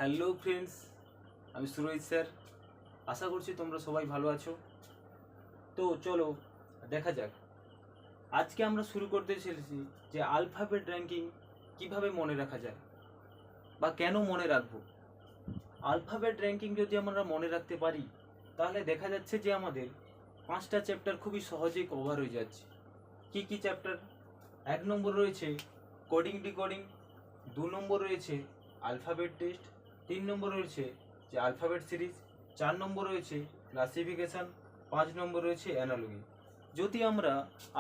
Hello friends, আমি Suraj sir. আশা করছি তোমরা সবাই ভালো আছো। তো চলো দেখা যাক। আজকে আমরা শুরু করতে চলেছি যে আলফাবেট র্যাঙ্কিং কিভাবে মনে রাখা যায় বা কেন মনে রাখবো। আলফাবেট র্যাঙ্কিং যদি আমরা মনে রাখতে পারি তাহলে দেখা যাচ্ছে যে আমাদের 5টা চ্যাপ্টার খুবই সহজেই কভার হয়ে যাচ্ছে। কি কি চ্যাপ্টার? 1 নম্বর রয়েছে কোডিং ডিকোডিং, 2 নম্বর রয়েছে আলফাবেট টেস্ট, 3 নম্বর রয়েছে যে আলফাবেট সিরিজ, 4 নম্বর রয়েছে ক্লাসিফিকেশান, 5 নম্বর রয়েছে অ্যানালজি। যদি আমরা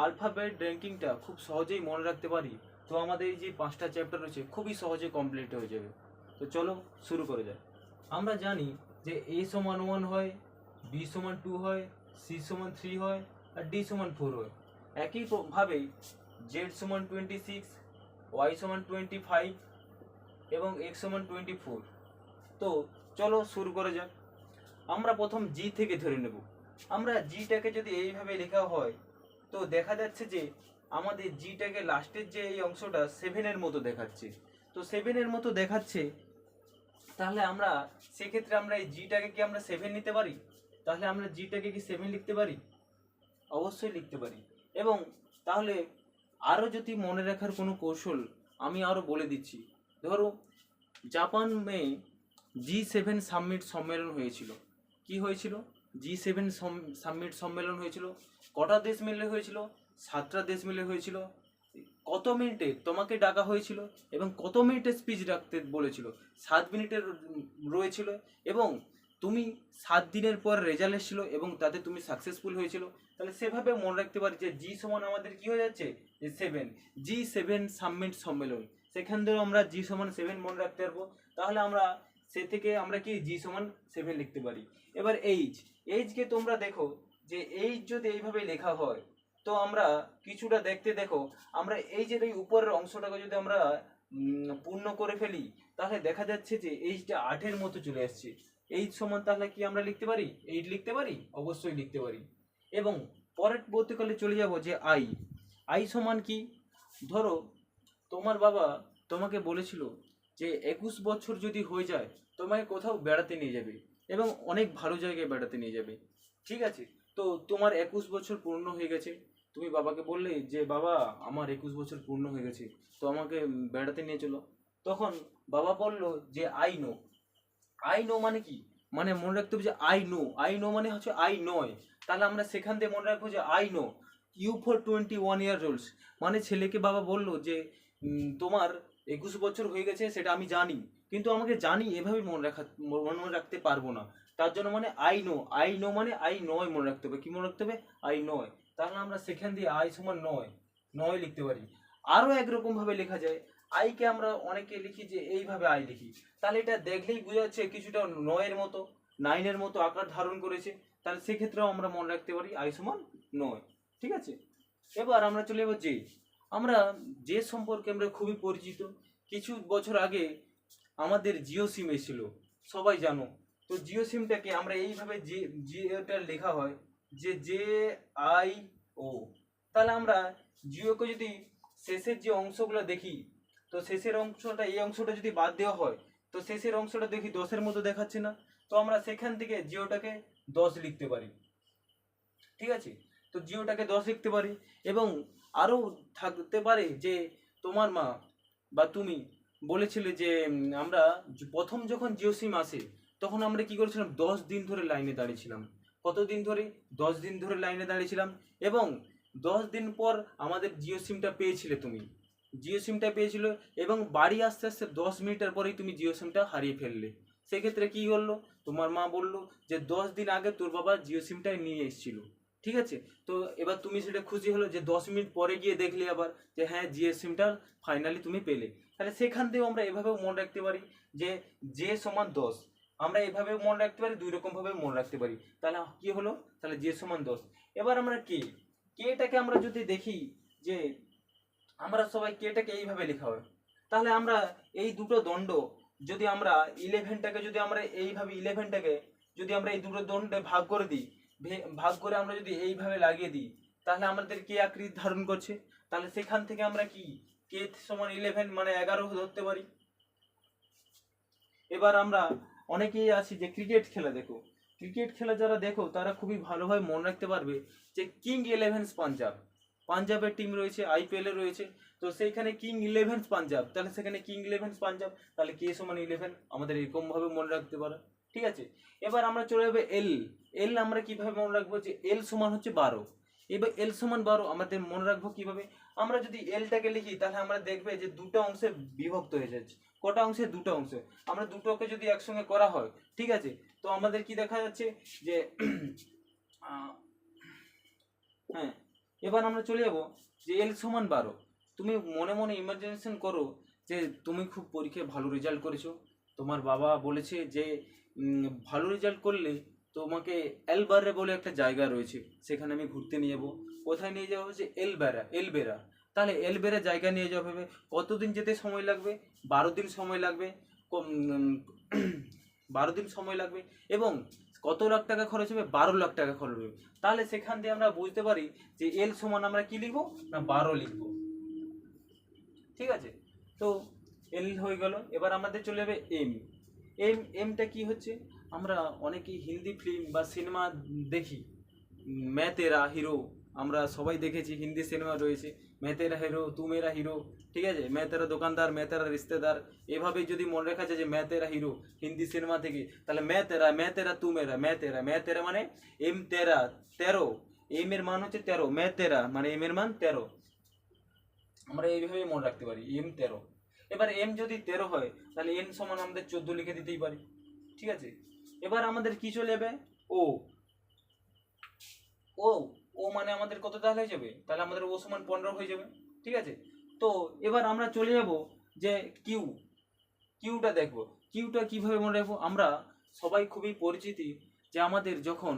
আলফাবেট র্যাঙ্কিংটা খুব সহজেই মনে রাখতে পারি তো আমাদের এই যে 5টা চ্যাপ্টার রয়েছে খুবই সহজে কমপ্লিট হয়ে যাবে। তো চলো শুরু করে যাই। আমরা জানি যে a সমান 1 হয়, b সমান 2 হয়, c সমান 3 হয় আর d সমান 4 হয়। একইভাবে z সমান 26, y সমান 25 এবং x সমান 24। তো চলো শুরু করে যাক। আমরা প্রথম জি থেকে ধরে নেব। আমরা জিটাকে যদি এইভাবে লেখা হয় তো দেখা যাচ্ছে যে আমাদের জিটাকে লাস্টের যে এই অংশটা 7-এর মতো দেখাচ্ছে। তো 7-এর মতো দেখাচ্ছে, তাহলে আমরা সেক্ষেত্রে আমরা এই জিটাকে কি আমরা 7 নিতে পারি? তাহলে আমরা জিটাকে কি 7 লিখতে পারি? অবশ্যই লিখতে পারি। এবং তাহলে আরও যদি মনে রাখার কোনো কৌশল আমি আরও বলে দিচ্ছি। ধরো জাপানে G7 সামিট সম্মেলন হয়েছিল। কি হয়েছিল? G7 সামিট সম্মেলন হয়েছিল। কটা দেশ মিলে হয়েছিল? 7টা দেশ মিলে হয়েছিল। কত মিনিটে তোমাকে ডাকা হয়েছিল এবং কত মিনিটে স্পিচ রাখতে বলেছিল? 7 মিনিটের রয়েছিল। এবং তুমি 7 দিনের পর রেজাল্ট এসেছিল এবং তাতে তুমি সাকসেসফুল হয়েছিল। তাহলে সেভাবে মনে রাখতে পারি যে জি সমান আমাদের কি হয়ে যাচ্ছে, যে 7। G7 সামিট সম্মেলন, সেখান থেকেও আমরা জি সমান 7 মনে রাখতে পারবো। তাহলে আমরা সে থেকে আমরা কি জি সমান 7 লিখতে পারি। এবার এইচকে তোমরা দেখো যে এইচ যদি এইভাবে লেখা হয় তো আমরা কিছুটা দেখতে দেখো, আমরা এই যে এই উপরের অংশটাকে যদি আমরা পূর্ণ করে ফেলি তাহলে দেখা যাচ্ছে যে এইচটা 8-এর মতো চলে আসছে। এইচ সমান তাহলে কি আমরা লিখতে পারি? 8 লিখতে পারি? অবশ্যই লিখতে পারি। এবং পরবর্তীকালে চলে যাব যে আই সমান কি? ধরো তোমার বাবা তোমাকে বলেছিল যে 21 বছর যদি হয়ে যায় তোমাকে কোথাও বেড়াতে নিয়ে যাবে এবং অনেক ভালো জায়গায় বেড়াতে নিয়ে যাবে। ঠিক আছে, তো তোমার 21 বছর পূর্ণ হয়ে গেছে। তুমি বাবাকে বললে যে বাবা আমার 21 বছর পূর্ণ হয়ে গেছে, তো আমাকে বেড়াতে নিয়ে চলো। তখন বাবা বলল যে আই নো মানে কি? মানে মনে রাখতে হবে যে আই নো মানে হচ্ছে আই নয়। তাহলে আমরা সেখান থেকে মনে রাখবো যে I know you for 21 year olds. মানে ছেলেকে বাবা বলল যে তোমার 21 বছর হয়ে গেছে সেটা আমি জানি, কিন্তু আমাকে জানি এভাবে মনে রাখতে পারবো না। তার জন্য মানে আই নো মানে আই নয় মনে রাখতে হবে। কি মনে রাখতে হবে? আই নয়। তাহলে আমরা সেখান দিয়ে আই সমান নয় লিখতে পারি। আরও একরকম ভাবে লেখা যায়। আইকে আমরা অনেকে লিখি যে এইভাবে আই লিখি, তাহলে এটা দেখলেই বোঝা যাচ্ছে কিছুটা 9-এর মতো 9-এর মতো আকার ধারণ করেছে। তাহলে সেক্ষেত্রেও আমরা মনে রাখতে পারি আই সমান 9। ঠিক আছে, এবার আমরা চলে যাবো আমরা যে সম্পর্কে আমরা খুবই পরিচিত। কিছু বছর আগে আমাদের জিও সিম এসেছিল, সবাই জানো। তো জিও সিমটাকে আমরা এইভাবে জিওটা লেখা হয় JIO। তাহলে আমরা জিওকে যদি শেষের যে অংশগুলো দেখি তো শেষের অংশটা, এই অংশটা যদি বাদ দেওয়া হয় তো শেষের অংশটা দেখি 10-এর মতো দেখাচ্ছে না। তো আমরা সেখান থেকে জিওটাকে 10 লিখতে পারি। ঠিক আছে, তো জিওটাকে 10 লিখতে পারি। এবং আরও থাকতে পারে যে তোমার মা বা তুমি বলেছিলে যে আমরা প্রথম যখন জিও সিম আসে তখন আমরা কি করেছিলাম, 10 দিন ধরে লাইনে দাঁড়িয়েছিলাম। কতদিন ধরে? 10 দিন ধরে লাইনে দাঁড়িয়েছিলাম। এবং 10 দিন পর আমাদের জিও সিমটা পেয়েছিলে তুমি, জিও সিমটা পেয়েছিল এবং বাড়ি আসতে আসতে 10 মিনিটের পরেই তুমি জিও সিমটা হারিয়ে ফেললে। সেক্ষেত্রে কি হলো, তোমার মা বললো যে 10 দিন আগে তোর বাবা জিও সিমটা নিয়ে এসেছিল। ঠিক আছে, তো এবার তুমি সেটা খুশি হলো যে 10 মিনিট পরে গিয়ে দেখলে আবার যে হ্যাঁ জিও সিমটা ফাইনালি তুমি পেলে। তাহলে সেখান থেকেও আমরা এভাবেও মনে রাখতে পারি যে জে সমান 10। আমরা এভাবেও মনে রাখতে পারি, 2 রকমভাবে মনে রাখতে পারি। তাহলে কি হলো, তাহলে জে সমান 10। এবার আমরা কেটাকে আমরা যদি দেখি যে আমরা সবাই কেটাকে এইভাবে লেখা হয়, তাহলে আমরা এই দুটো দণ্ড যদি আমরা 11টাকে যদি আমরা এইভাবে 11টাকে যদি আমরা এই দুটো দণ্ডে ভাগ করে দিই, ভাগ করে আমরা যদি এইভাবে লাগিয়ে দিই তাহলে আমাদের কে আকৃতি ধারণ করছে। তাহলে সেখান থেকে আমরা কি কে সমান 11 মানে 11 ধরতে পারি। এবার আমরা অনেকেই আছি যে ক্রিকেট খেলা দেখো, ক্রিকেট খেলা যারা দেখো তারা খুবই ভালোভাবে মনে রাখতে পারবে যে কিং 11 পাঞ্জাব, পাঞ্জাবের টিম রয়েছে, আইপিএলে রয়েছে। তো সেইখানে কিং 11 পাঞ্জাব, তাহলে সেখানে কিং 11 পাঞ্জাব, তাহলে K=11 আমাদের এরকম ভাবে মনে রাখতে পারে। ঠিক আছে, এবার আমরা চলে যাবো এল। এল আমরা কিভাবে মনে রাখবো, যে এল সমান হচ্ছে 12। এবার এল সমান 12 আমাদের মনে রাখবো কিভাবে, আমরা যদি এলটাকে লিখি তাহলে আমরা দেখবে যে দুটো অংশে বিভক্ত হয়ে যাচ্ছে। কটা অংশে? দুটো অংশে। আমরা দুটোকে যদি একসঙ্গে করা হয়, ঠিক আছে, তো আমাদের কি দেখা যাচ্ছে যে হ্যাঁ, এবার আমরা চলে যাব যে L=12। তুমি মনে মনে ইমাজিনেশন করো যে তুমি খুব পরীক্ষায় ভালো রেজাল্ট করেছো, তোমার বাবা বলেছে যে ভালো রেজাল্ট করলে তোমাকে এলবারে বলে একটা জায়গা রয়েছে, সেখানে আমি ঘুরতে নিয়ে যাবো। কোথায় নিয়ে যাবো? হচ্ছে এলবেরা। তাহলে এলবেরা জায়গা নিয়ে যাওয়া হবে। কতদিন যেতে সময় লাগবে? 12 দিন সময় লাগবে। 12 দিন সময় লাগবে। এবং কত লাখ টাকা খরচ হবে? 12 লাখ টাকা খরচ হবে। তাহলে সেখান থেকে আমরা বুঝতে পারি যে এল সমান আমরা কি লিখবো না 12 লিখবো। ঠিক আছে, তো এল হয়ে গেল। এবার আমাদের চলে যাবে এম। এমটা কি হচ্ছে, আমরা অনেকেই হিন্দি ফিল্ম বা সিনেমা দেখি, मैं तेरा হিরো, আমরা সবাই দেখেছি, হিন্দি সিনেমা রয়েছে मैं तेरा হিরো, तू मेरा হিরো। ঠিক আছে, मैं तेरा দোকানদার, मैं तेरा রিশতেদার, এভাবেই যদি মনে রাখা যায় যে मैं तेरा হিরো হিন্দি সিনেমা থেকে, তাহলে मैं तेरा तू मेरा, मैं तेरा মানে এম তেরা 13, এম এর মান হচ্ছে 13, मैं तेरा মানে এম এর মান 13। আমরা এইভাবে মনে রাখতে পারি M13। এবার এম যদি 13 হয় তাহলে এন সমান আমাদের 14 লিখে দিতেই পারি। ঠিক আছে, এবার আমাদের কি চলে যাবে? ও ও ও মানে আমাদের কত তাহলে হয়ে যাবে? তাহলে আমাদের ও সমান 15 হয়ে যাবে। ঠিক আছে, তো এবার আমরা চলে যাব যে কিউ। কিউটা দেখবো, কিউটা কিভাবে মনে রাখবো। আমরা সবাই খুবই পরিচিতি যে আমাদের যখন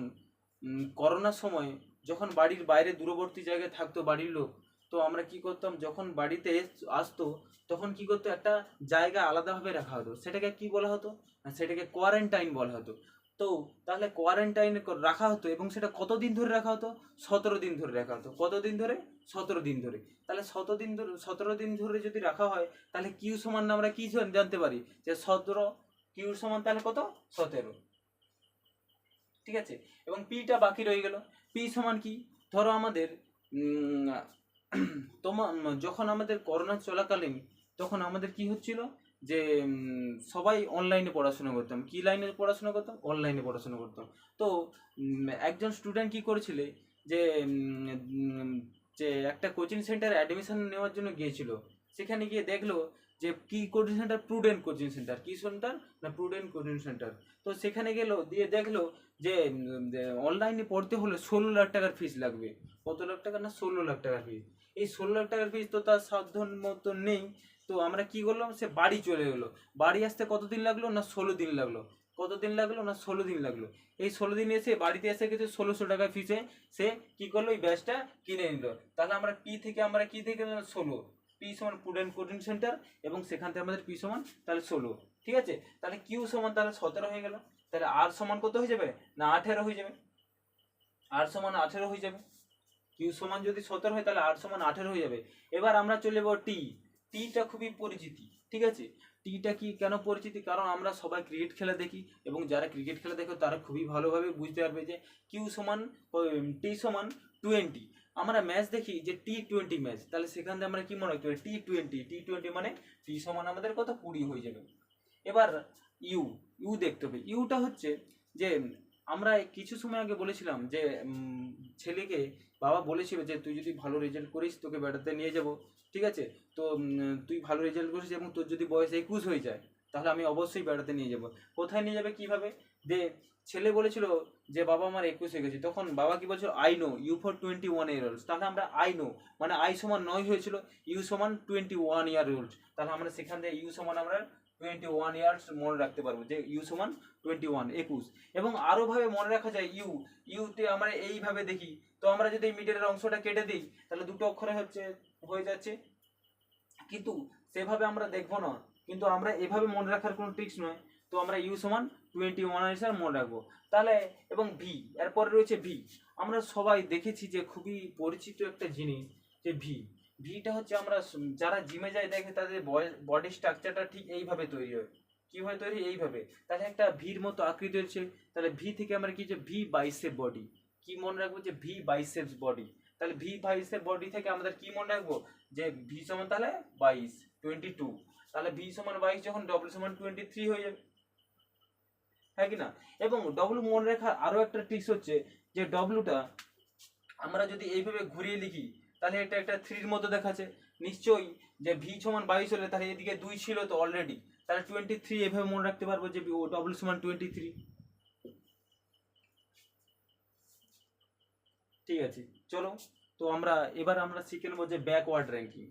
করোনার সময় যখন বাড়ির বাইরে দূরবর্তী জায়গায় থাকতো বাড়ির লোক, তো আমরা কি করতাম, যখন বাড়িতে আসতো তখন কি করতো, একটা জায়গা আলাদাভাবে রাখা হতো, সেটাকে কি বলা হতো না, সেটাকে কোয়ারেন্টাইন বলা হতো। তো তাহলে কোয়ারেন্টাইন রাখা হতো, এবং সেটা কতদিন ধরে রাখা হতো? 17 দিন ধরে রাখা হতো। কতদিন ধরে? 17 দিন ধরে। তাহলে 17 দিন ধরে যদি রাখা হয়, তাহলে কিউ সমান আমরা কি জানতে পারি, যে 17, কিউ সমান তাহলে কত? 17। ঠিক আছে, এবং পিটা বাকি রয়ে গেল। পি সমান কি, ধরো আমাদের তোমার যখন আমাদের করোনা চলাকালীন তখন আমাদের কি হচ্ছিল, যে সবাই অনলাইনে পড়াশোনা করতাম। কি লাইনে পড়াশোনা করতাম? অনলাইনে পড়াশোনা করতাম। তো একজন স্টুডেন্ট কি করেছিল, যে যে একটা কোচিং সেন্টারে অ্যাডমিশন নেওয়ার জন্য গিয়েছিল। সেখানে গিয়ে দেখলো যে কি coaching centre? Prudent coaching centre. কি সেন্টার না? Prudent coaching centre. তো সেখানে গেল, দিয়ে দেখলো যে অনলাইনে পড়তে হলে 16 লাখ টাকার ফিস লাগবে। কত লাখ টাকা না? 16 লাখ টাকার ফিস। এই 16 লাখ টাকার ফিস তো তার সাধ্য মতো নেই। তো আমরা কি করলাম, সে বাড়ি চলে গেলো। বাড়ি আসতে কতদিন লাগলো না? 16 দিন লাগলো। কতদিন লাগলো না? 16 দিন লাগলো। এই 16 দিন এসে বাড়িতে এসে গেছে 1600 টাকা ফিসে সে কি করলো, এই ব্যাচটা কিনে নিল। তাহলে আমরা পি থেকে আমরা কি থেকে 16, পি সমান প্রুডেন্ট কোচিং সেন্টার, এবং সেখান থেকে আমাদের পি সমান তাহলে 16। ঠিক আছে, তাহলে কিউ সমান তাহলে 17 হয়ে গেল। তাহলে আর সমান কত হয়ে যাবে না? 18 হয়ে যাবে। আর সমান 18 হয়ে যাবে। কিউ সমান যদি 17 হয় তাহলে আর সমান 18 হয়ে যাবে। এবার আমরা চলে যাবো টি। টিটা খুবই পরিচিতি। ঠিক আছে, টিটা কি কেন পরিচিতি? কারণ আমরা সবাই ক্রিকেট খেলা দেখি, এবং যারা ক্রিকেট খেলা দেখো তারা খুবই ভালোভাবে বুঝতে পারবে যে কিউ সমান টি সমান 20। আমরা ম্যাচ দেখি যে T20 ম্যাচ, তাহলে সেখান থেকে আমরা কি মনে রাখতে পারি? T20 মানে টি সমান আমাদের কত? 20 হয়ে যাবে। এবার ইউ। ইউ দেখতে হবে। ইউটা হচ্ছে যে আমরা কিছু সময় আগে বলেছিলাম যে ছেলেকে বাবা বলেছিল যে তুই যদি ভালো রেজাল্ট করিস তোকে বেড়াতে নিয়ে যাব। ঠিক আছে, তো তুই ভালো রেজাল্ট করিস এবং তোর যদি বয়স 21 হয়ে যায় তাহলে আমি অবশ্যই বেড়াতে নিয়ে যাব। কোথায় নিয়ে যাবে? কিভাবে? যে ছেলে বলেছিল যে বাবা আমার 21 হয়ে গেছে, তখন বাবা কি বলছিল? I know you for 21 year old. তাহলে আমরা আই নো মানে আই সমান 9 হয়েছিল, ইউ সমান 21 ইয়ার ওল্ড। তাহলে আমরা সেখান থেকে ইউ সমান আমরা 21 ইয়ার্স মনে রাখতে পারবো, যে ইউ সমান 21। এবং আরো ভাবে মনে রাখা যায় ইউতে আমরা এইভাবে দেখি। তো আমরা যদি মিডলের অংশটা কেটে দিই তাহলে দুটো অক্ষরে হয়ে যাচ্ছে, কিন্তু সেভাবে আমরা দেখবো না, কিন্তু আমরা এভাবে মনে রাখার কোনো ট্রিক্স নয়। তো আমরা ইউ সমান 21 হিসাবে মনে রাখবো। তাহলে এবং ভি, এরপরে রয়েছে ভি। আমরা সবাই দেখেছি যে খুবই পরিচিত একটা জিনিস, যে ভিটা হচ্ছে আমরা যারা জিমে যায় দেখে তাদের বডি স্ট্রাকচারটা ঠিক এইভাবে তৈরি হয়। কিভাবে তৈরি, এইভাবে। তাহলে একটা ভির মতো আকৃতি হচ্ছে, তাহলে ভি থেকে আমরা কি, যে ভি বাইসেপ বডি, কি মনে রাখবো, যে ভি বাইসেপস বডি। তাহলে ভি বাইসেপ বডি থেকে আমাদের কি মনে রাখবো, যে ভি সমান তাহলে 22, 22, তাহলে ভি সমান 22 যখন ডব্লিউ সমান 23 হয়ে যাবে, হ্যাঁ কি না। এবং ডব্লিউ মনে রাখার আরো একটা ট্রিক্স হচ্ছে, যে ডব্লিউটা আমরা যদি এইভাবে ঘুরিয়ে লিখি তাহলে এটা একটা 3 মতো দেখাচ্ছে, নিশ্চয়ই যে ভি সমান 22 হলে তাহলে এদিকে 2 ছিল তো অলরেডি, তাহলে 23 এভাবে মনে রাখতে পারবো যে ডব্লিউ সমান 23। ঠিক আছে, চলো। তো এবার আমরা শিখে নেবো যে ব্যাকওয়ার্ড র্যাঙ্কিং।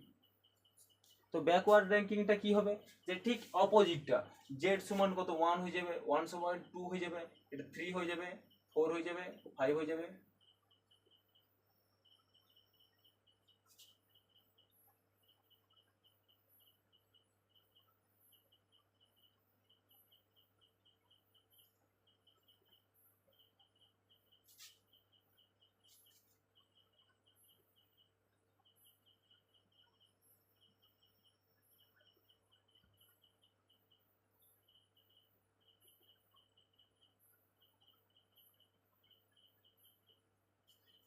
তো ব্যাকওয়ার্ড র্যাঙ্কিংটা কি হবে, যে ঠিক অপোজিটটা, জেড সমান কত 1 হয়ে যাবে, 1 সমান 2 হয়ে যাবে, এটা 3 হয়ে যাবে, 4 হয়ে যাবে, 5 হয়ে যাবে।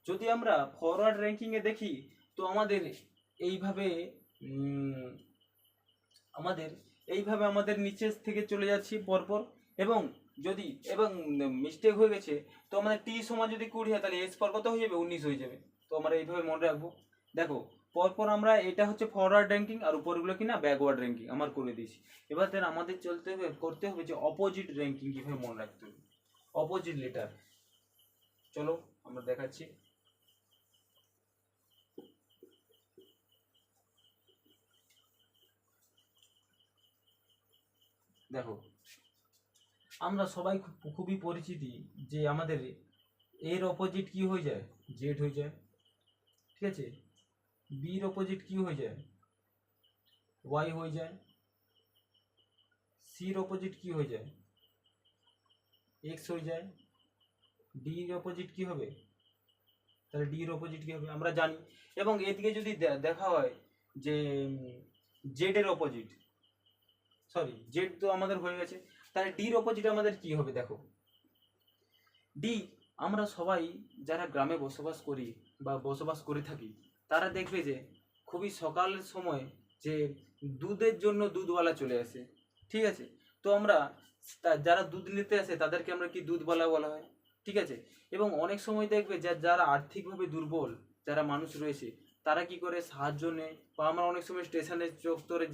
যদি আমরা ফরওয়ার্ড র্যাঙ্কিং এ দেখি, তো আমাদের এইভাবে উম, আমাদের আমাদের নিচে থেকে চলে যাচ্ছি পরপর। এবং যদি মিস্টেক হয়ে গেছে, তো আমাদের টি সমান যদি 20 হয় তাহলে এস পর কত হয়ে যাবে, 19 হয়ে যাবে। তো আমরা এইভাবে মনে রাখবো। দেখো, পরপর আমরা, এটা হচ্ছে ফরওয়ার্ড র্যাঙ্কিং আর উপরগুলো কিনা ব্যাকওয়ার্ড র্যাঙ্কিং আমার করে দিয়েছি। এবার তাহলে আমাদের করতে হবে যে অপোজিট র্যাঙ্কিং কিভাবে মনে রাখতে হবে, অপোজিট লেটার। চলো আমরা দেখাচ্ছি। দেখো, আমরা সবাই খুবই পরিচিতি যে আমাদের এর অপোজিট কি হয়ে যায়, জেড হয়ে যায়। ঠিক আছে, বির অপোজিট কি হয়ে যায়, ওয়াই হয়ে যায়। সির অপোজিট কি হয়ে যায়, এক্স হয়ে যায়। ডির অপোজিট কি হবে, তাহলে ডির অপোজিট কি হবে আমরা জানি। এবং এদিকে যদি দেখা হয় যে জেড এর অপোজিট, সরি জেড তো আমাদের হয়ে গেছে, তাহলে ডির অপোজিট আমাদের কি হবে, দেখো ডি। আমরা সবাই যারা গ্রামে বসবাস করি বা বসবাস করে থাকি, তারা দেখবে যে খুবই সকালের সময় যে দুধের জন্য দুধওয়ালা চলে আসে। ঠিক আছে, তো আমরা যারা দুধ নিতে আসে তাদেরকে আমরা কি দুধওয়ালা বলা হয়। ঠিক আছে, এবং অনেক সময় দেখবে যারা আর্থিকভাবে দুর্বল যারা মানুষ রয়েছে, তারা কি করে সাহায্য নেয়, বা আমরা অনেক সময় স্টেশনের চত্বরে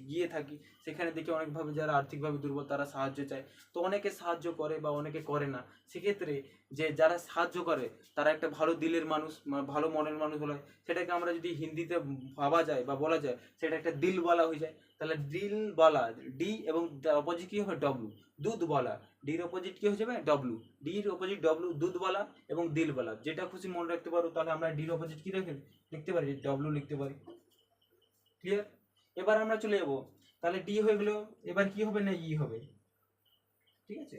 গিয়ে থাকি, সেখানে দেখি অনেকভাবে যারা আর্থিকভাবে দুর্বল তারা সাহায্য চায়। তো অনেকে সাহায্য করে বা অনেকে করে না। সেক্ষেত্রে যে যারা সাহায্য করে তারা একটা ভালো দিলের মানুষ, ভালো মনের মানুষ হলে সেটাকে আমরা যদি হিন্দিতে ভাবা যায় বা বলা যায়, সেটা একটা দিলওয়ালা হয়ে যায়। তাহলে দিলওয়ালা, ডি এবং অপোজিট কি হবে, ডব্লু, দুধওয়ালা। ডির অপোজিট কি হয়ে যাবে, ডব্লু, ডির অপোজিট ডব্লু, দুধওয়ালা এবং দিলওয়ালা, যেটা খুশি মনে রাখতে পারো। তাহলে আমরা ডির অপোজিট কি লিখতে পারি, ডব্লু লিখতে পারি। ক্লিয়ার। এবার আমরা চলে যাবো, তাহলে ডি হয়ে গেল। এবার কি হবে না, ই হবে। ঠিক আছে,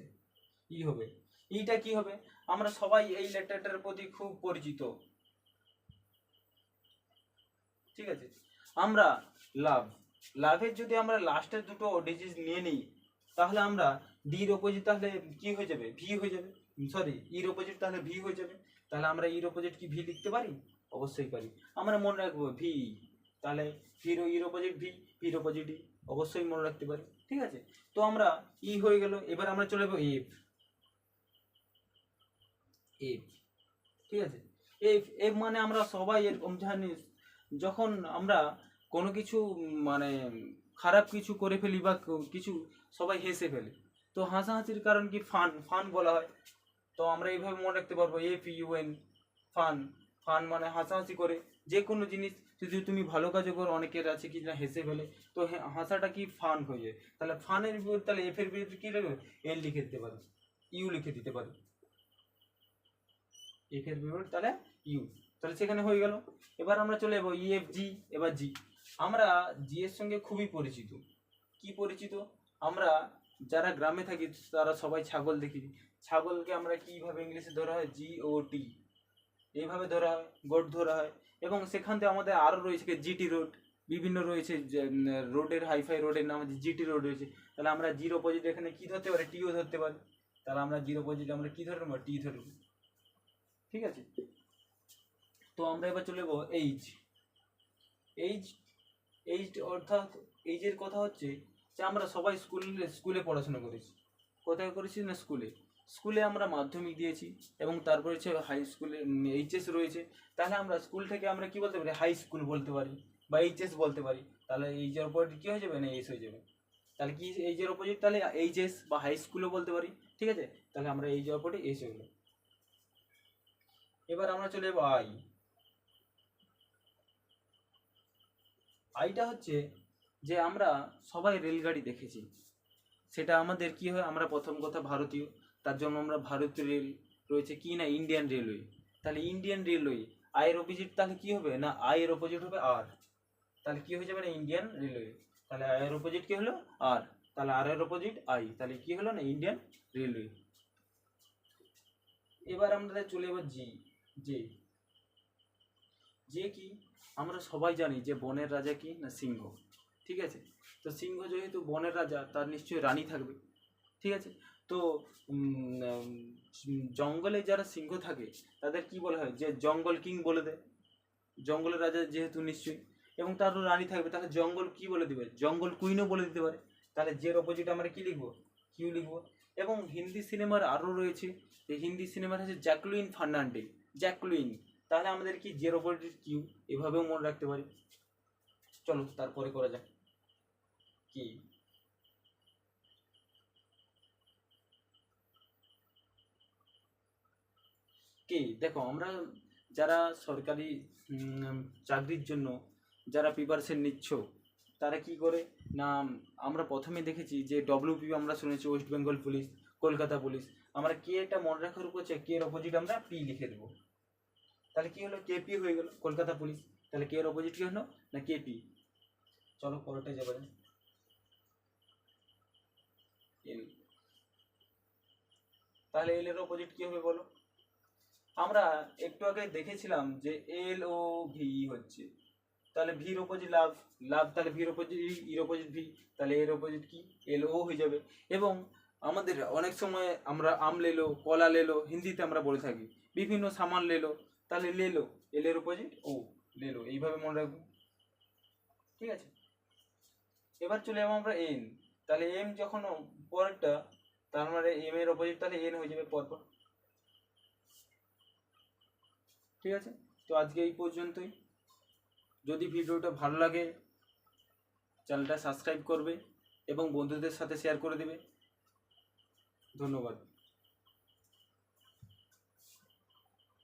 ই হবে। ইটা কি হবে, আমরা সবাই এই লেটারটার প্রতি খুব পরিচিত। ঠিক আছে, আমরা লাভ, লাভের যদি আমরা লাস্টের দুটো ডিজিট নিয়ে নিই, তাহলে আমরা ডির অপোজিট তাহলে কি হয়ে যাবে, ভি হয়ে যাবে। সরি, ইর অপোজিট তাহলে ভি হয়ে যাবে। তাহলে আমরা ইর অপোজিট কি ভি লিখতে পারি, অবশ্যই পারি। আমরা মনে রাখবো ভি, তাহলে ইর অপোজিট ভি, ভির অপোজিট ই, অবশ্যই মনে রাখতে পারি। ঠিক আছে, তো আমরা ই হয়ে গেল। এবার আমরা চলে যাবো এফ, এফ। ঠিক আছে, এফ, এফ মানে আমরা সবাই এরকম জানি, যখন আমরা কোনো কিছু মানে খারাপ কিছু করে ফেলি বা কিছু সবাই হেসে ফেলে, তো হাসাহাসির কারণ কি, ফান, ফান বলা হয়। তো আমরা এইভাবে মনে রাখতে পারবো F U N, fun. Fun মানে হাসাহাসি করে যে কোনো জিনিস, যদি তুমি ভালো কাজও করো, অনেকের আছে কি না হেসে ফেলে, তো হাসাটা কি ফান হয়ে যায়। তাহলে ফানের বিপরীত, তাহলে এফ এর বিপরীত কি লিখবে, এল লিখে দিতে পারো, ইউ লিখে দিতে পারো। এফ এর বিপরীত তাহলে ইউ, তাহলে সেখানে হয়ে গেল। এবার আমরা চলে যাবো ই এফ জি। এবার জি, আমরা জি এর সঙ্গে খুবই পরিচিত। কি পরিচিত, আমরা যারা গ্রামে থাকি তারা সবাই ছাগল দেখি। ছাগলকে আমরা কিভাবে ইংলিশে ধরা হয়, জি ও টি, এইভাবে ধরা হয়, গোট ধরা হয়। এবং সেখান থেকে আমাদের আরও রয়েছে জিটি রোড। বিভিন্ন রয়েছে যে রোডের হাইফাই রোডের নাম হচ্ছে জিটি রোড রয়েছে, তাহলে আমরা জির অপোজিট এখানে কি ধরতে পারি, টিও ধরতে পারি। তাহলে আমরা জির অপোজিট আমরা কি ধরবো, টি ধরবো। ঠিক আছে, তো আমরা এবার চলে যাবো এইজ। এইজ এইজ অর্থাৎ এইজের কথা হচ্ছে যে আমরা সবাই স্কুলে পড়াশোনা করেছি। কোথায় করেছি না স্কুলে। স্কুলে আমরা মাধ্যমিক দিয়েছি এবং তারপরে হচ্ছে হাই স্কুলে এইচএস রয়েছে। তাহলে আমরা স্কুল থেকে আমরা কি বলতে পারি, হাই স্কুল বলতে পারি বা এইচএস বলতে পারি। তাহলে এইচের অপোজিট কী হয়ে যাবে না এস হয়ে যাবে। তাহলে কি এইচের অপোজিট তাহলে এইচএস বা হাই স্কুলও বলতে পারি। ঠিক আছে, তাহলে আমরা এইচের অপোজিট এস হয়ে গেল। এবার আমরা চলে যাবো আই। আইটা হচ্ছে যে আমরা সবাই রেলগাড়ি দেখেছি, সেটা আমাদের কি হয়, আমরা প্রথম কথা ভারতীয়, তার জন্য আমরা ভারতীয় রেল রয়েছে কি না ইন্ডিয়ান রেলওয়ে। তাহলে ইন্ডিয়ান রেলওয়ে আয়ের অপোজিট তাহলে কি হবে না আয়ের অপোজিট হবে আর। তাহলে কি হয়ে যাবে না ইন্ডিয়ান রেলওয়ে। তাহলে আয়ের অপোজিট কি হলো আর, তাহলে আর এর অপোজিট আই, তাহলে কি হলো না ইন্ডিয়ান রেলওয়ে। এবার আমরা চলে যাবো জি। যে যে কি আমরা সবাই জানি যে বনের রাজা কি না সিংহ। ঠিক আছে, তো সিংহ যেহেতু বনের রাজা তার নিশ্চয়ই রানী থাকবে। ঠিক আছে, তো জঙ্গলে যারা সিংহ থাকে তাদের কি বলা হয়, যে জঙ্গল কিং বলে দেয়, জঙ্গলের রাজা যেহেতু নিশ্চয়ই, এবং তারও রানী থাকবে, তাহলে জঙ্গল কি বলে দিবে, জঙ্গল কুইনও বলে দিতে পারে। তাহলে জের অপোজিট আমরা কি লিখবো, কিউ লিখবো। এবং হিন্দি সিনেমার আরও রয়েছে, এই হিন্দি সিনেমার হচ্ছে জ্যাকুলিন ফার্নান্ডে, জ্যাকুলিন, তাহলে আমাদের কি জের অপোজিট কিউ, এভাবেও মনে রাখতে পারি। চলো তারপরে করা যাক কি। কি দেখো, আমরা যারা সরকারি চাকরির জন্য যারা প্রিপারেশন নিচ্ছ তারা কি করে না, আমরা প্রথমে দেখেছি যে ডব্লিউপি আমরা শুনেছি West Bengal police, Kolkata police. আমরা কে এটা মনে রাখার উপর কে এর অপোজিট আমরা পি লিখে দেবো। তাহলে কি হলো, কেপি হয়ে গেল কলকাতা পুলিশ। তাহলে কে এর অপোজিট কি হলো না কেপি। চলো পরেরটা যাবে এল। তাহলে এল এর অপোজিট কি হবে বলো। আমরা একটু আগে দেখেছিলাম যে এল ও ভি হচ্ছে, তাহলে ভির অপোজিট লাভ, লাভ তাহলে ভির অপোজিট ইর অপোজিট ভি, তাহলে এর অপোজিট কি এল ও হয়ে যাবে। এবং আমাদের অনেক সময় আমরা আম লেলো, কলা লেলো, হিন্দিতে আমরা বলে থাকি বিভিন্ন সামান লেলো, তাহলে লেলো এল এর অপোজিট ও লেলো, এইভাবে মনে রাখবো। ঠিক আছে, এবার চলে যাবো আমরা এন। তাহলে এম যখন পরেরটা, তার মানে এম এর অপোজিট তাহলে এন হয়ে যাবে পরপর। ঠিক আছে, তো আজকে এই পর্যন্তই। যদি ভিডিওটা ভালো লাগে চ্যানেলটা সাবস্ক্রাইব করবে এবং বন্ধুদের সাথে শেয়ার করে দেবে। ধন্যবাদ।